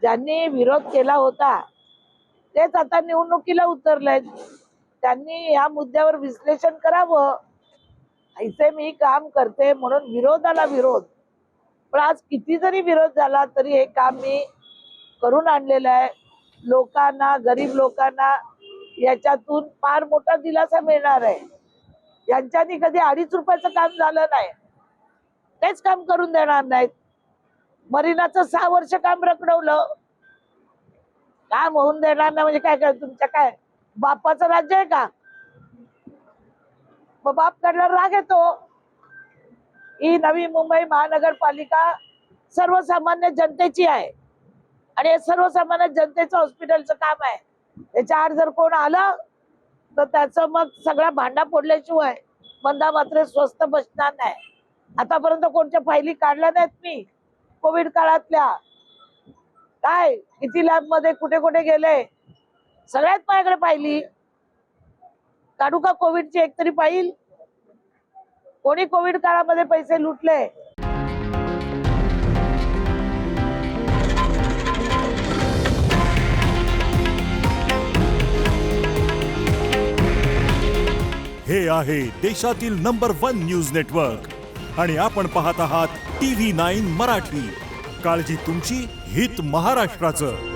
ज्यांनी विरोध केला होता तेच आता निवडणुकीला उतरलेत. त्यांनी या मुद्द्यावर विश्लेषण करावं. ऐसे मी काम करते म्हणून विरोधाला विरोध, पण आज किती जरी विरोध झाला तरी हे काम मी करून आणलेलं आहे. लोकांना, गरीब लोकांना याच्यातून फार मोठा दिलासा मिळणार आहे. यांच्यानी कधी 2.5 रुपयाचं काम झालं नाही, तेच काम करून देणार नाहीत. मरीनाचं 6 वर्ष काम रखडवलं, काम होऊन देणार नाही म्हणजे काय? तुमच्या काय बापाचं राज्य आहे का? मग बाप कडला राग येतो. ही नवी मुंबई महानगरपालिका सर्वसामान्य जनतेची आहे आणि हे सर्वसामान्य जनतेचं हॉस्पिटलचं काम आहे. त्याच्या आड जर कोण आलं तर त्याचं मग सगळा भांडा फोडल्याशिवाय मंदा मात्र स्वस्त बसणार नाही. आतापर्यंत कोणत्या फायली काढल्या नाहीत मी कोविड काळातल्या. काय किती लॅब मध्ये कुठे कुठे गेले सगळ्यात माझ्याकडे फायली. काढू का कोविडची एक तरी फाईल? कोणी कोविड काळामध्ये पैसे लुटले? हे आहे देशातील नंबर 1 न्यूज नेटवर्क आणि आपण पाहत आहात TV9 मराठी. काळजी तुमची, हित महाराष्ट्राचं.